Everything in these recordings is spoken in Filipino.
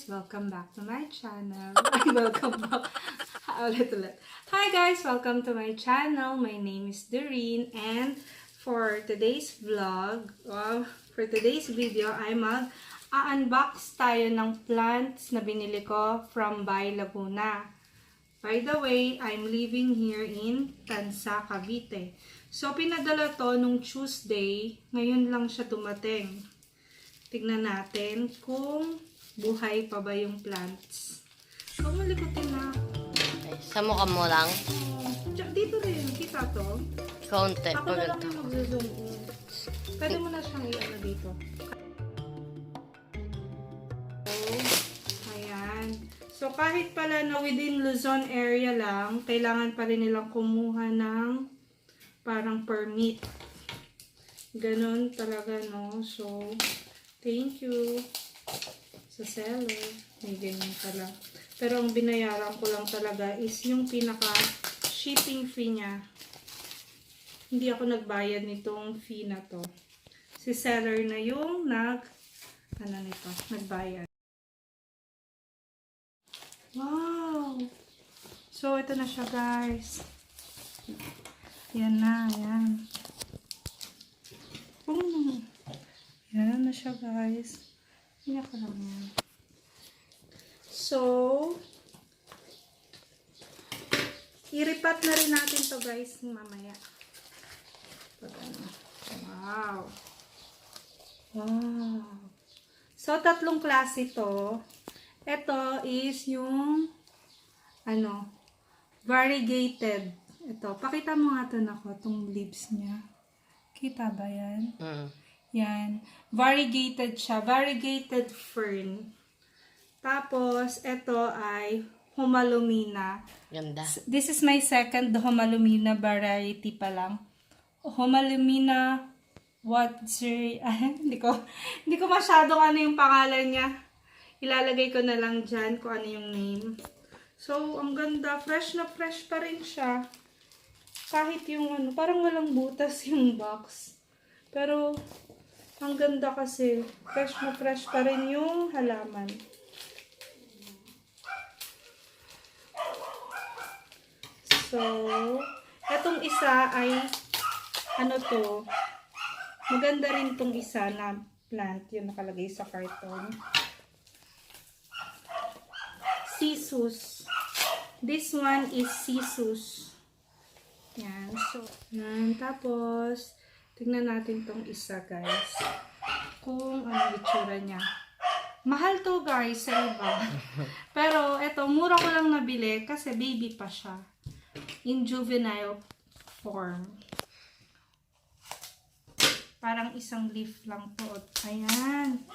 guys! Welcome back to my channel. Welcome back. Ulit. Hi guys! Welcome to my channel. My name is Doreen and for today's vlog, for today's video ay mag-unbox tayo ng plants na binili ko from Bay Laguna. By the way, I'm living here in Tansa, Cavite. So, pinadala to nung Tuesday. Ngayon lang siya dumating. Tignan natin kung buhay pa ba yung plants. Huwag mo likutin na. Okay, samuka mo lang. Dito rin. Kita to. Kaunti. Ako na lang yung mag-zoom in. Pwede mo na siyang i-ano dito. Ayan. So, kahit pala na within Luzon area lang, kailangan pa rin nilang kumuha ng parang permit. Ganon talaga, no? So, thank you sa seller. May ganyan pala. Pero ang binayaran ko lang talaga is yung pinaka shipping fee niya. Hindi ako nagbayad nitong fee na to. Si seller na yung nagbayad. Wow! So, ito na siya, guys. Yan na, yan. Yan na siya, guys. Yan ka lang yan. So, i-repat na rin natin to, guys, mamaya. Wow! Wow! So, tatlong klase to. Ito is yung variegated. Ito, pakita mo nga ito itong leaves niya. Kita ba yan? Yan. Variegated siya. Variegated fern. Tapos, ito ay Homalomena. Ganda. This is my second Homalomena variety pa lang. Homalomena, hindi ko masyadong yung pangalan niya. Ilalagay ko na lang dyan kung ano yung name. So, ang ganda. Fresh na fresh pa rin siya. Kahit yung parang walang butas yung box. Pero, ang ganda kasi. Fresh na fresh pa rin yung halaman. So, etong isa ay, maganda rin tong isa na plant. Yung nakalagay sa carton. Cissus. This one is Cissus. Yan. So, yan. Tapos, tignan natin tong isa, guys. Kung ano itsura niya. Mahal to, guys, sa iba. Pero, eto, mura ko lang nabili kasi baby pa siya. In juvenile form. Parang isang leaf lang to. Ayan.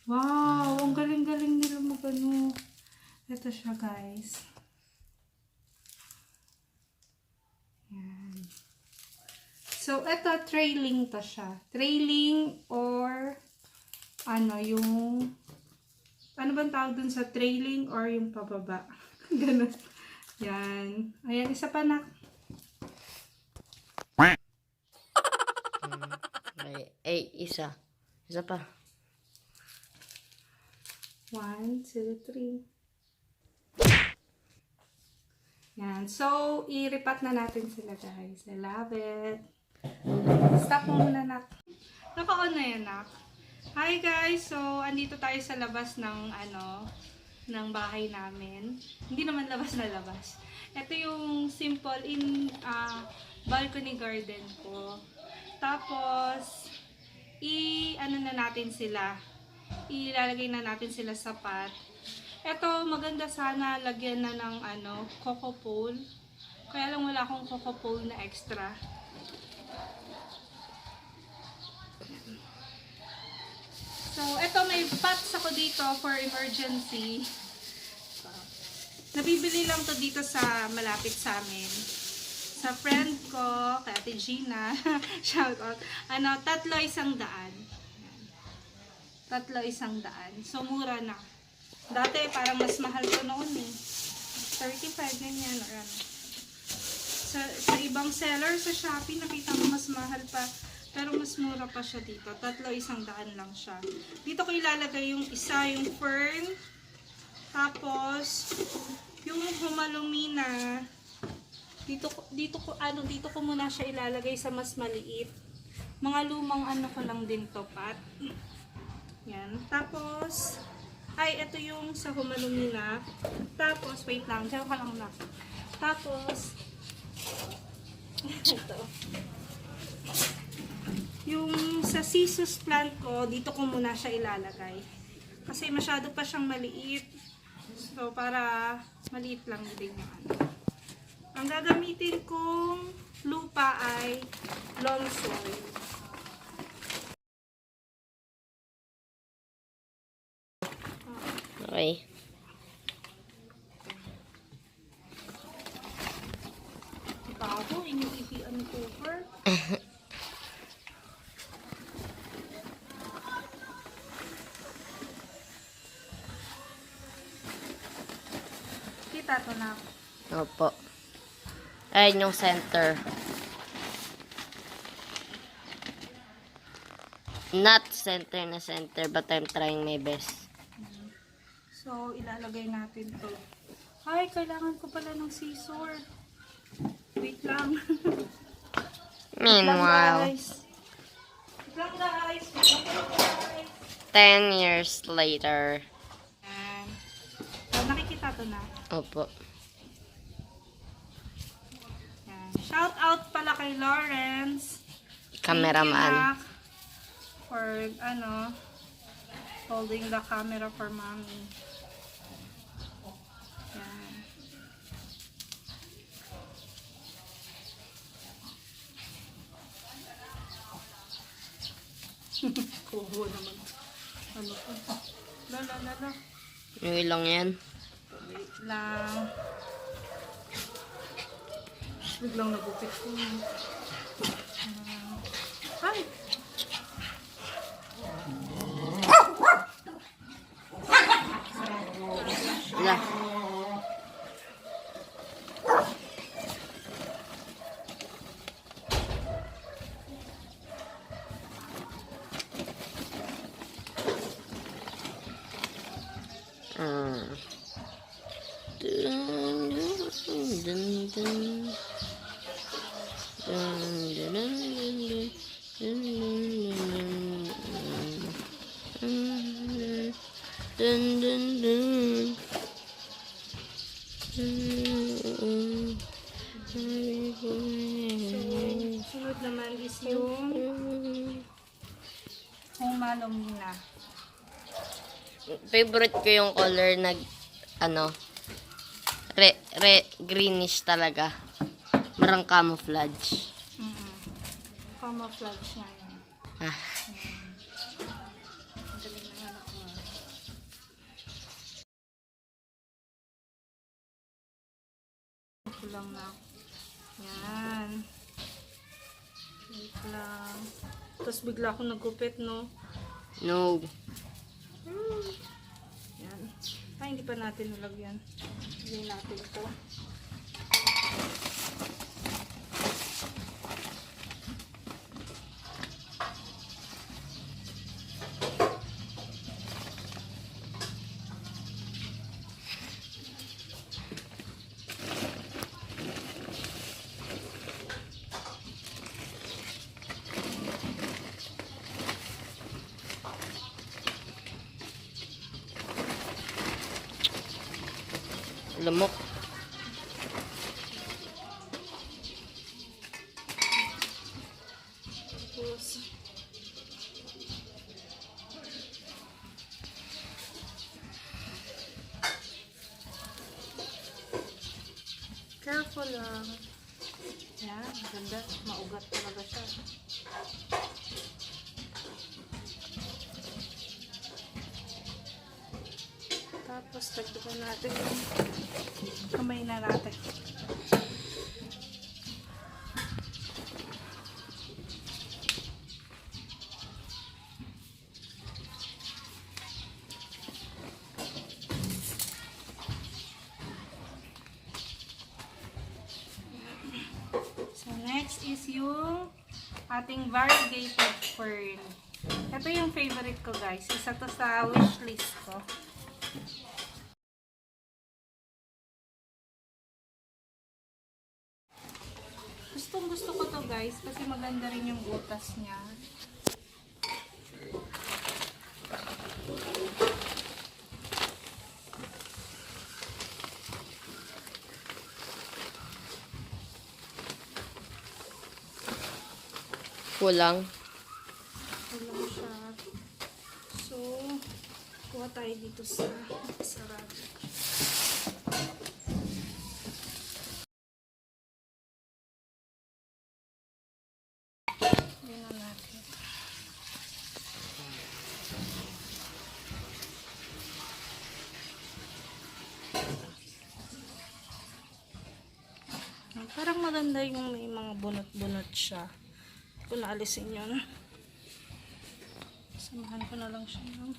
Wow! Ang galing-galing nila magano. Ito siya, guys. Yan. So, ito, trailing to siya. Trailing or, yung, ano bang tawag dun sa trailing or yung pababa? Ganun. Yan. Ayan, isa pa na. Isa. Isa pa. 1, 2, 3. Yan. So, i-repat na natin sila, guys. I love it. Stop mo muna, nak. Naka-on na yan, nak. Hi, guys. So, andito tayo sa labas ng, ng bahay namin. Hindi naman labas na labas. Ito yung simple balcony garden ko. Tapos, na natin sila. Ilalagay na natin sila sa pot. Ito, maganda sana lagyan na ng coco pole. Kaya lang wala akong coco pole na extra. So, ito may pots ako dito for emergency. Nabibili lang to dito sa malapit sa amin. Sa friend ko, kay Ate Gina. Shout out. 3,100. 3,100. So, mura na. Dati, parang mas mahal ko noon eh. 35, ganyan. Or sa ibang seller, sa Shopee, nakita ko mas mahal pa. Pero mas mura pa siya dito. 3,100 lang siya. Dito ko ilalagay yung isa, yung Fern. Tapos, yung Homalomena, dito ko muna siya ilalagay sa mas maliit. Mga lumang ano ko lang din to, Pat. Yan. Tapos, ito yung sa Homalomena. Tapos, wait lang, diyan ka lang na. Tapos, ito. Yung sa Cissus plant ko, dito ko muna siya ilalagay. Kasi masyado pa siyang maliit. So, para maliit lang din yung ano. Ang gagamitin kong lupa ay long soil. Okay. Bago, iniipian ko over. Kita to na. Opo. Ayun yung center. Not center na center, but I'm trying my best. So, ilalagay natin to. Ay, kailangan ko pala ng scissor. Wait lang. Meanwhile, Wait lang guys. Wait lang guys. 10 years later. Ayan. So, nakikita to na. Opo. Ayan. Shout out pala kay Lawrence. Cameraman. Thank you, Mac, for holding the camera for mommy. Yan. Kuho naman. Ano po? Lala. Yung ilang yan. Wait lang. Biglang nagupit ko. Ay! Wala. Sunod naman is yung Homalomena. Favorite ko yung color na greenish talaga. Marang camouflage. Camouflage nga yun. Ah. Magaling na anak mo. Ito lang na. Yan. Wait lang. Tapos bigla akong nagupit, no? No. Yan. Ay, hindi pa natin nalagyan. Lagyan natin ito. Lamok. Tapos, careful lang. Yan, ganda. Maugat talaga siya. Tapos, tagdagan natin yung kamay na natin. So, next is yung ating variegated fern. Ito yung favorite ko, guys. Isa to sa wishlist ko. to guys kasi maganda rin yung butas niya. Kulang. Kulang siya. So, kuha tayo dito sa sarado. Tingnan natin. Parang maganda yung may mga bunot-bunot siya. Kung naalisin yun. Samahan ko na lang siya ng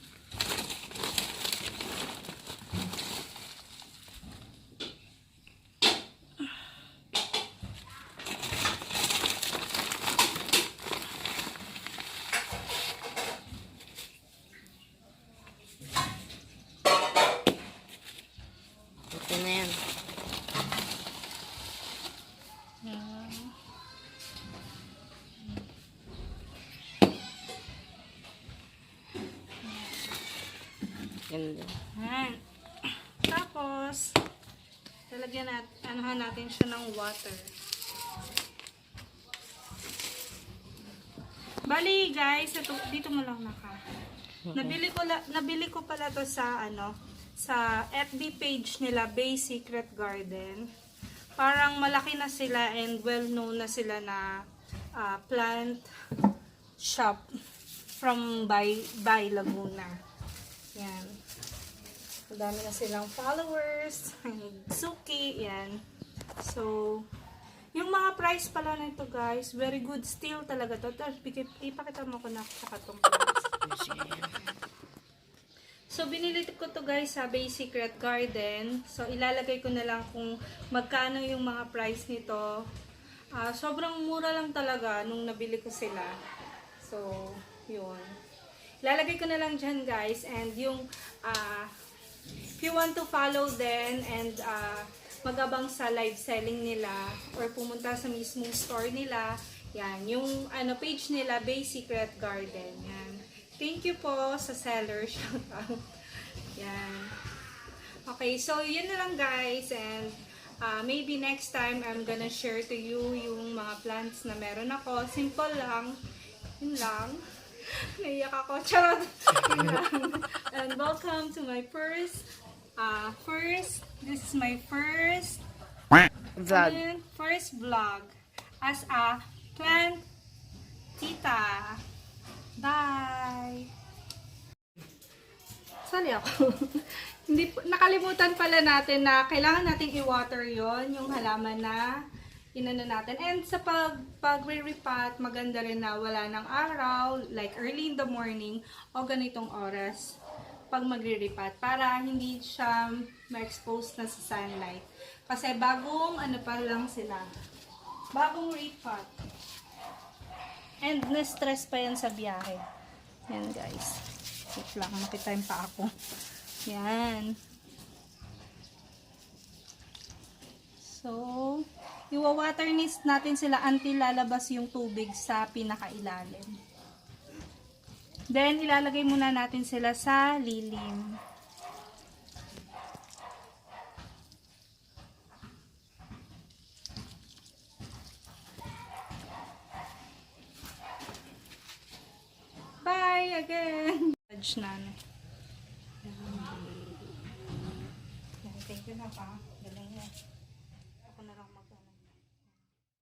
Ito na yan. Ganda. Ayan. Tapos, talagyan natin siya ng water. Bali, guys, dito mo lang naka. Nabili ko pala to sa sa FB page nila, Bay Secret Garden. Parang malaki na sila and well known na sila na plant shop from Bay Laguna. Yan. Madami na silang followers. Suki. Yan. So, yung mga price pala nito guys, very good still talaga to. Ipakita mo ko na saka itong price. So, binili ko to guys sa Bay Secret Garden. So, ilalagay ko na lang kung magkano yung mga price nito. Sobrang mura lang talaga nung nabili ko sila. So, yun. Ilalagay ko na lang dyan guys. And yung, if you want to follow them and magabang sa live selling nila or pumunta sa mismong store nila, yan, yung page nila, Bay Secret Garden. Yan. Thank you po sa seller. Shout out. Yan. Okay, so yun na lang guys. And maybe next time I'm gonna share to you yung mga plants na meron ako. Simple lang. Yun lang. Naiyak ako. Charot. Yun lang. And welcome to my this is my first Vlog. First vlog as a plant tita. Bye! Sali ako. Nakalimutan pala natin na kailangan nating i-water yon yung halaman na inano natin. And sa pag-re-repot, maganda rin na wala ng araw, like early in the morning o ganitong oras pag magre-repot para hindi siya ma-expose na sa sunlight. Kasi bagong pa lang sila. Bagong repot. And na-stress pa yan sa biyahe. Yan guys. Wait lang, makita pa ako. Yan. So, iwa-water natin sila until lalabas yung tubig sa pinakailalim. Then, ilalagay muna natin sila sa lilim. Bye again. Judge na. Thank you na pa. Galing na.